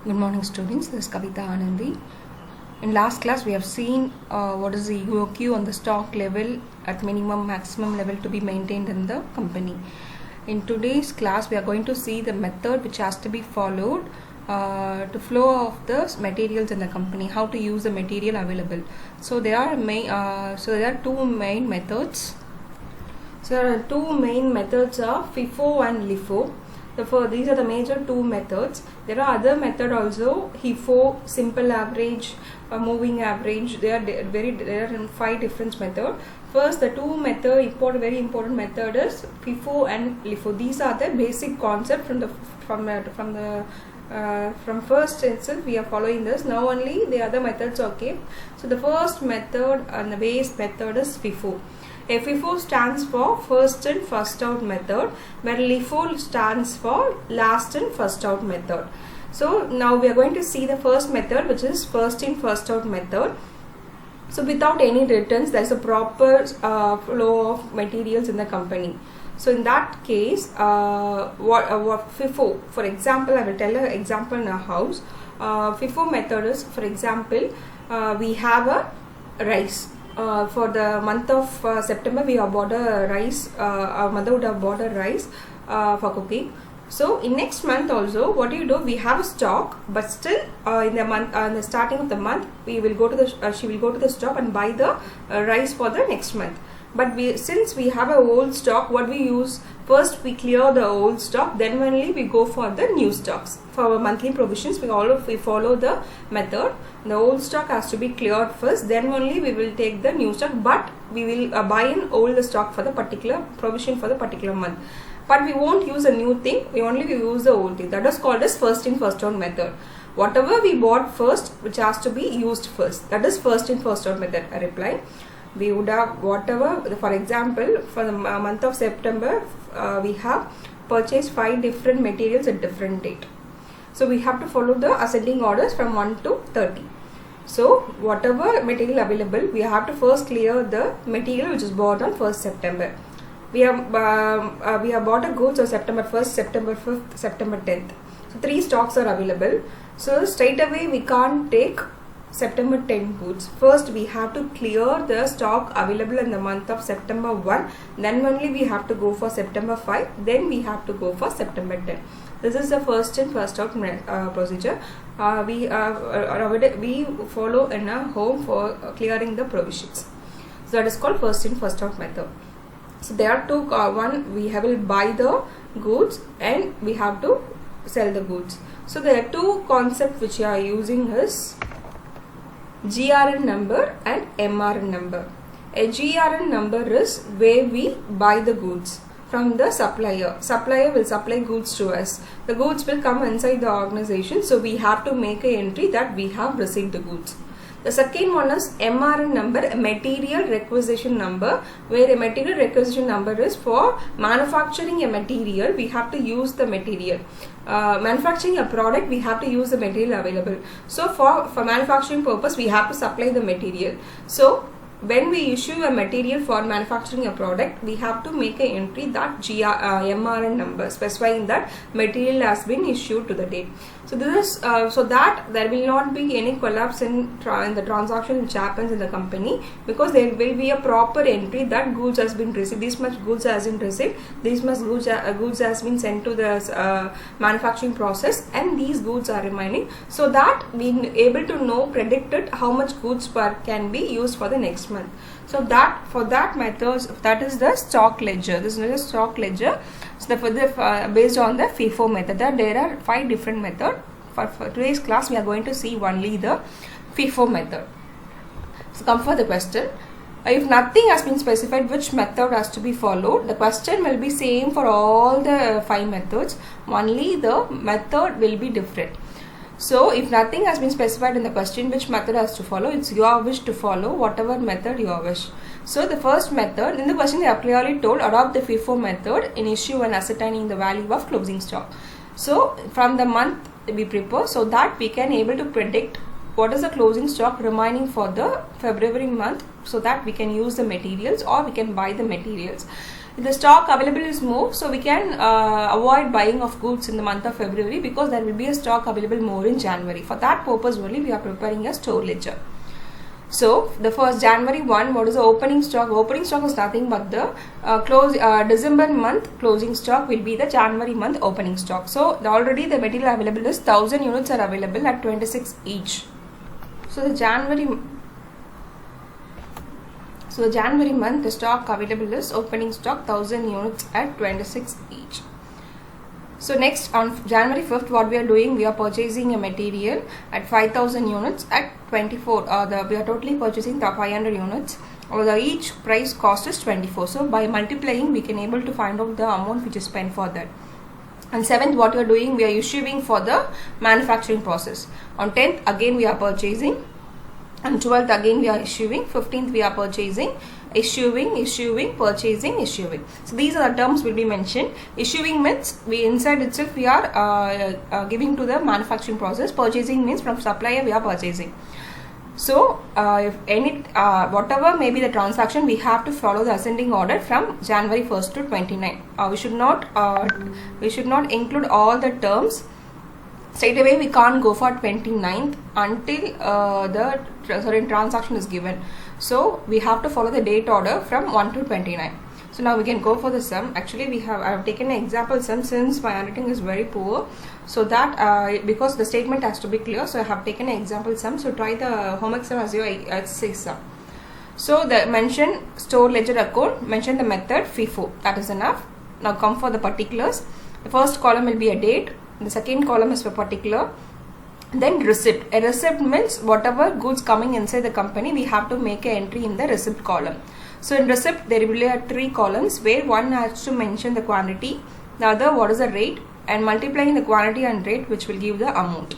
Good morning students, this is Kavita Anandi. In last class we have seen what is the EOQ on the stock level at minimum maximum level to be maintained in the company. In today's class we are going to see the method which has to be followed to flow of the materials in the company, how to use the material available. So there are two main methods. So there are two main methods of FIFO and LIFO. These are the major two methods. There are other method also, HIFO, simple average, moving average. There are 5 different methods. First, the two very important method is FIFO and LIFO. These are the basic concept from first itself we are following this. Now only the other methods okay. So the first method and the base method is FIFO. FIFO stands for first in first out method, where LIFO stands for last in first out method. So now we are going to see the first method, which is first in first out method. So without any returns, there is a proper flow of materials in the company. So in that case, what FIFO, for example, I will tell an example in a house. FIFO method is, for example, we have a rice. For the month of September, we have bought a rice. Our mother would have bought a rice for cooking. So in next month also, what do? We have a stock, but still in the starting of the month, we will go to the she will go to the shop and buy the rice for the next month. But since we have a old stock, what we use? First we clear the old stock, then only we go for the new stocks. For our monthly provisions, we follow the method. The old stock has to be cleared first, then only we will take the new stock, but we will buy in old stock for the particular provision for the particular month. But we won't use a new thing, we only use the old thing. That is called as first in first out method. Whatever we bought first, which has to be used first. That is first in first out method. I reply. We would have whatever, for example, for the month of September, we have purchased 5 different materials at different date. So we have to follow the ascending orders from 1 to 30. So whatever material available, we have to first clear the material which is bought on 1st September. We have bought a goods on September 1st, September 5th, September 10th. So 3 stocks are available. So straight away we can't take September 10 goods. First we have to clear the stock available in the month of September 1. Then only we have to go for September 5. Then we have to go for September 10. This is the first in first out procedure. We follow in a home for clearing the provisions. So that is called first in first out method. So there are two. One, we will buy the goods and we have to sell the goods. So there are two concepts which you are using is GRN number and MRN number. A GRN number is where we buy the goods from the supplier. Supplier will supply goods to us. The goods will come inside the organization. So we have to make an entry that we have received the goods. The second one is MRN number, a material requisition number, where a material requisition number is for manufacturing a material, we have to use the material. Manufacturing a product, we have to use the material available. So for manufacturing purpose, we have to supply the material. So when we issue a material for manufacturing a product, we have to make an entry that MRN number specifying that material has been issued to the date. So this is so that there will not be any collapse in the transaction which happens in the company, because there will be a proper entry that goods has been received. This much goods has been received. This much goods has been sent to the manufacturing process, and these goods are remaining. So that we able to know predicted how much goods can be used for the next month. So that for that method, that is the stock ledger. This is the stock ledger. So based on the FIFO method, there are 5 different methods. For today's class, we are going to see only the FIFO method. So come for the question. If nothing has been specified which method has to be followed, the question will be same for all the 5 methods. Only the method will be different. So if nothing has been specified in the question which method has to follow, it's your wish to follow whatever method you wish. So the first method, in the question they are clearly told, adopt the FIFO method in issue and ascertaining the value of closing stock. So from the month we prepare, so that we can able to predict what is the closing stock remaining for the February month, so that we can use the materials or we can buy the materials. If the stock available is more, so we can avoid buying of goods in the month of February, because there will be a stock available more in January. For that purpose only we are preparing a store ledger. So the first January 1, what is the opening stock? Opening stock is nothing but the December month closing stock will be the January month opening stock. So already the material available is 1000 units are available at 26 each. So the January month, the stock available is opening stock 1000 units at 26 each. So next, on January 5th, what we are doing, we are purchasing a material at 5000 units at 24. We are totally purchasing the 500 units. Each price cost is 24. So by multiplying, we can able to find out the amount which is spent for that. On 7th, what we are doing, we are issuing for the manufacturing process. On 10th, again we are purchasing. On 12th, again we are issuing. 15th, we are purchasing, issuing, purchasing, issuing. So these are the terms will be mentioned. Issuing means we inside itself we are giving to the manufacturing process. Purchasing means from supplier we are purchasing. So if any whatever may be the transaction, we have to follow the ascending order from January 1st to 29. We should not include all the terms. Straight away we can't go for 29th until the transaction is given. So we have to follow the date order from 1 to 29. So now we can go for the sum. Actually I have taken an example sum since my handwriting is very poor. So that because the statement has to be clear, so I have taken an example sum. So try the homework sum as your exercise sum. So the mention store ledger account, mention the method FIFO. That is enough. Now come for the particulars. The first column will be a date. The second column is for particular. Then receipt. A receipt means whatever goods coming inside the company, we have to make an entry in the receipt column. So in receipt there will be 3 columns where one has to mention the quantity, the other what is the rate, and multiplying the quantity and rate which will give the amount.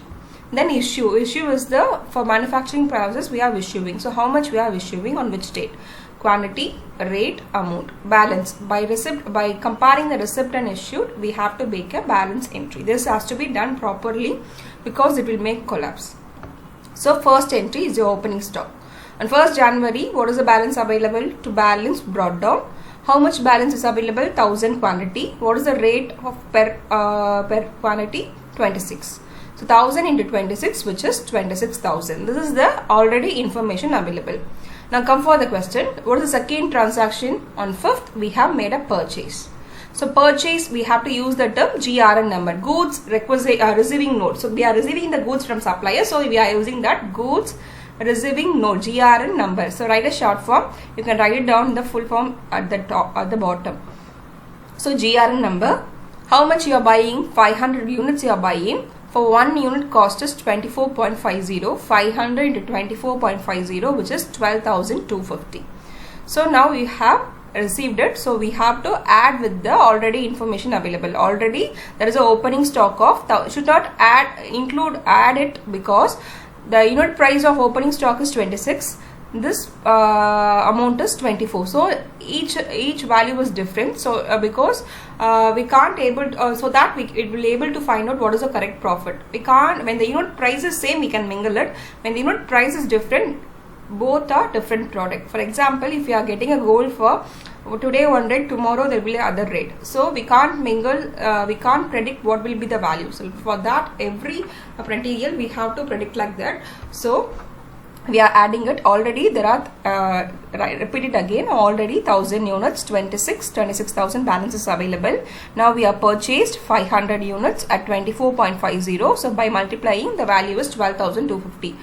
Then issue. Issue is the for manufacturing process we are issuing. So how much we are issuing on which date. Quantity, rate, amount. Balance. By comparing the receipt and issued, we have to make a balance entry. This has to be done properly because it will make collapse. So first entry is your opening stock. On 1st January, what is the balance available? To balance brought down. How much balance is available? 1000 quantity. What is the rate of per quantity? 26. So 1000 into 26, which is 26,000. This is the already information available. Now come for the question. What is the second transaction? On 5th, we have made a purchase. So purchase, we have to use the term GRN number. Goods receiving note. So we are receiving the goods from supplier. So we are using that goods receiving note, GRN number. So write a short form. You can write it down in the full form at the top, at the bottom. So GRN number. How much you are buying? 500 units you are buying. For 1 unit cost is 24.50. 500 into 24.50, which is 12,250. So now we have received it. So we have to add with the already information available. Already there is a opening stock of, should not add it because the unit price of opening stock is 26. This amount is 24. So each value is different. So because we can't able to, so that it will able to find out what is the correct profit. We can't, when the unit price is same, we can mingle it. When the unit price is different, both are different product. For example, if you are getting a gold for today one rate, tomorrow there will be other rate. So we can't mingle, we can't predict what will be the value. So for that, every material we have to predict like that. So we are adding it. Already there are repeat it again, already 1000 units, 26,000 balances available. Now we are purchased 500 units at 24.50. So by multiplying, the value is 12,250.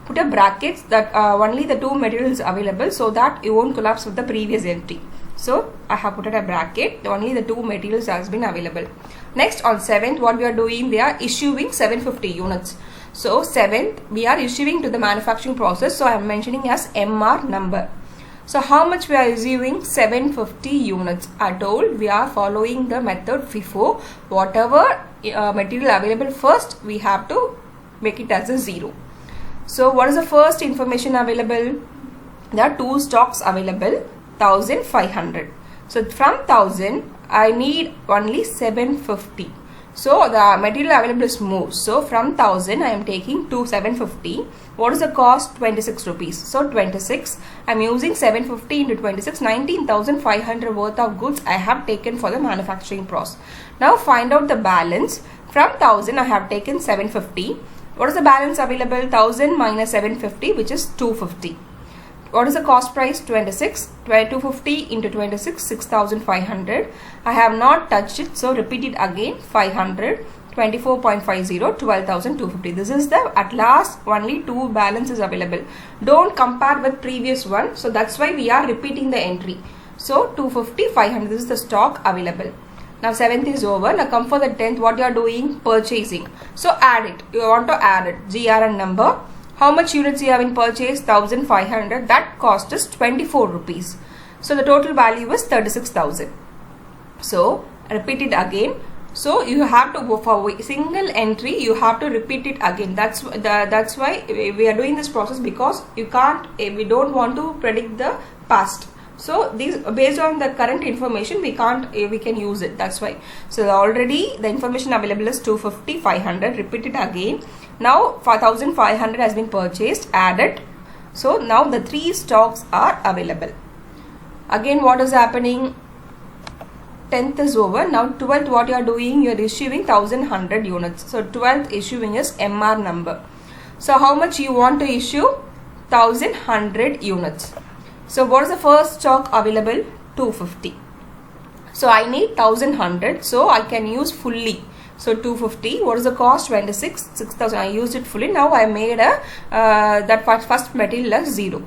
Put a brackets that only the 2 materials available, so that you won't collapse with the previous entry. So I have put a bracket, only the 2 materials has been available. Next, on 7th, what we are doing, we are issuing 750 units. So 7th, we are issuing to the manufacturing process. So I am mentioning as MR number. So how much we are issuing? 750 units. I told we are following the method FIFO. Whatever material available first, we have to make it as a 0. So what is the first information available? There are 2 stocks available, 1500. So from 1000, I need only 750. So the material available is more. So from 1000 I am taking to 750. What is the cost? 26 rupees. So 26, I am using 750 into 26, 19,500 worth of goods I have taken for the manufacturing process. Now find out the balance. From 1000 I have taken 750. What is the balance available? 1000 minus 750, which is 250. What is the cost price? 26. 250 into 26, 6,500. I have not touched it, so repeat it again. 500, 24.50, 12,250. This is the at last only two balances available. Don't compare with previous one. So that's why we are repeating the entry. So 250, 500. This is the stock available. Now 7th is over. Now come for the 10th. What you are doing? Purchasing. So add it. You want to add it. GRN number. How much units you have in purchase? 1,500. That cost is 24 rupees. So the total value is 36,000. So repeat it again. So you have to go for a single entry. You have to repeat it again. That's why we are doing this process, because you can't. We don't want to predict the past. So these, based on the current information, we can use it. That's why. So already the information available is 250, 500. Repeat it again. Now 4,500 has been purchased. Add it. So now the three stocks are available. Again, what is happening? 10th is over. Now 12th, what you are doing? You are issuing 1,100 units. So 12th issuing is MR number. So how much you want to issue? 1,100 units. So what is the first stock available? 250. So I need 1,100. So I can use fully. So 250. What is the cost? 26. 6,000. I used it fully. Now I made a that first material as 0.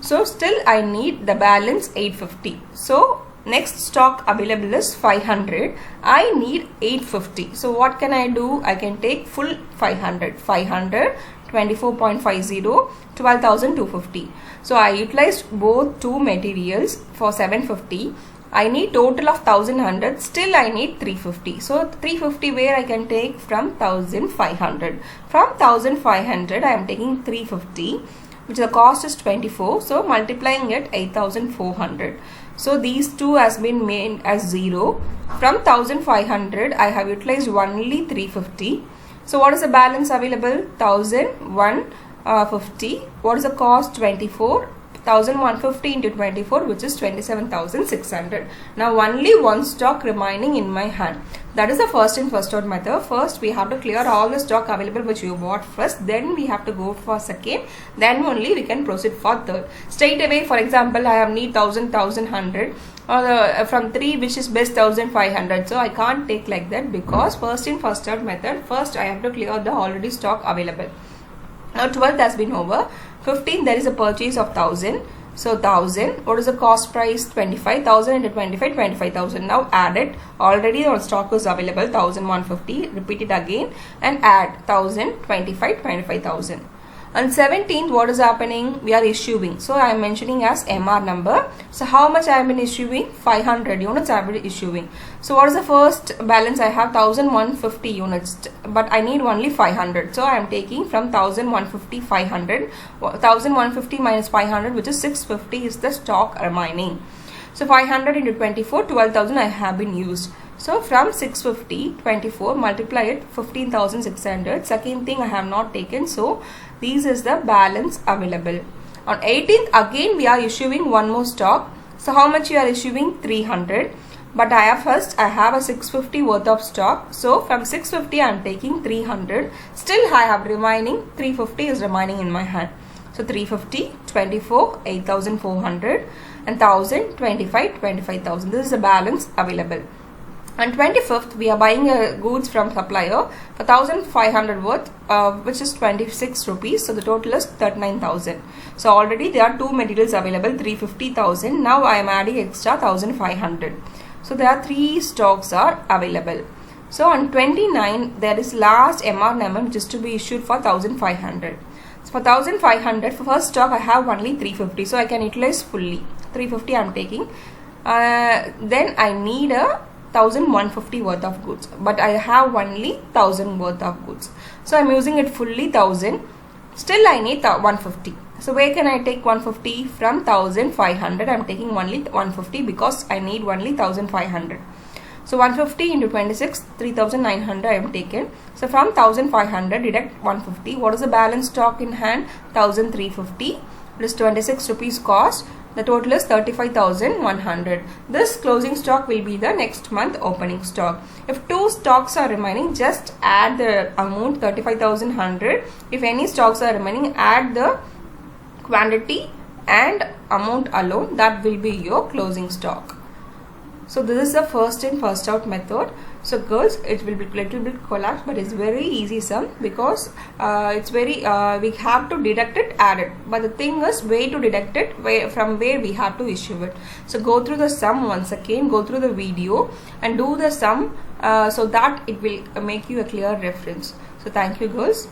So still I need the balance 850. So next stock available is 500. I need 850. So what can I do? I can take full 500. 500, 24.50, 12,250. So I utilized both two materials for 750. I need total of 1,100. Still I need 350. So 350 where I can take? From 1,500. From 1,500 I am taking 350, which the cost is 24. So multiplying it 8,400. So these two has been made as 0. From 1,500 I have utilized only 350. So what is the balance available? 1,150. What is the cost? 24. 1,150 into 24, which is 27,600. Now only one stock remaining in my hand. That is the first in first out method. First we have to clear all the stock available which you bought first. Then we have to go for second. Then only we can proceed for third. Straight away, for example, I have need 1,000, 1,100. From 3 which is best 1,500. So I can't take like that, because first in first out method, first I have to clear the already stock available. Now 12th has been over. 15th there is a purchase of 1,000. So 1,000. What is the cost price? 25,000 into 25, 25,000. Now add it. Already our stock is available 1,150. Repeat it again and add 1,000, 25, 25,000. On 17th, what is happening? We are issuing. So I am mentioning as MR number. So how much I have been issuing? 500 units I have been issuing. So what is the first balance? I have 1,150 units, but I need only 500. So I am taking from 1,150, 500. 1,150 minus 500, which is 650 is the stock remaining. So 500 into 24, 12,000 I have been used. So from 650, 24, multiply it, 15,600. Second thing I have not taken. So this is the balance available. On 18th, again we are issuing one more stock. So how much you are issuing? 300. But I have a 650 worth of stock. So from 650 I am taking 300. Still I have remaining 350 is remaining in my hand. So 350, 24, 8,400 and 1,000, 25, 25,000. This is the balance available. On 25th, we are buying goods from supplier for 1,500 worth, which is 26 rupees. So the total is 39,000. So already there are two materials available, 350,000. Now I am adding extra 1,500. So there are three stocks are available. So on 29, there is last MR number which is to be issued for 1,500. So for 1,500, for first stock I have only 350. So I can utilize fully. 350 I am taking. Then I need a 1,150 worth of goods, but I have only 1,000 worth of goods. So I am using it fully 1,000. Still I need 150. So where can I take 150? From 1,500 I am taking only 150 because I need only 1,500. So 150 into 26, 3,900 I am taken. So from 1,500 deduct 150. What is the balance stock in hand? 1,350 plus 26 rupees cost. The total is 35,100. This closing stock will be the next month opening stock. If two stocks are remaining, just add the amount 35,100. If any stocks are remaining, add the quantity and amount alone. That will be your closing stock. So this is the first in first out method. So girls, it will be little bit collapsed, but it's very easy sum because it's very we have to deduct it, add it. But the thing is, way to deduct it, from where we have to issue it. So go through the sum once again, go through the video and do the sum so that it will make you a clear reference. So thank you girls.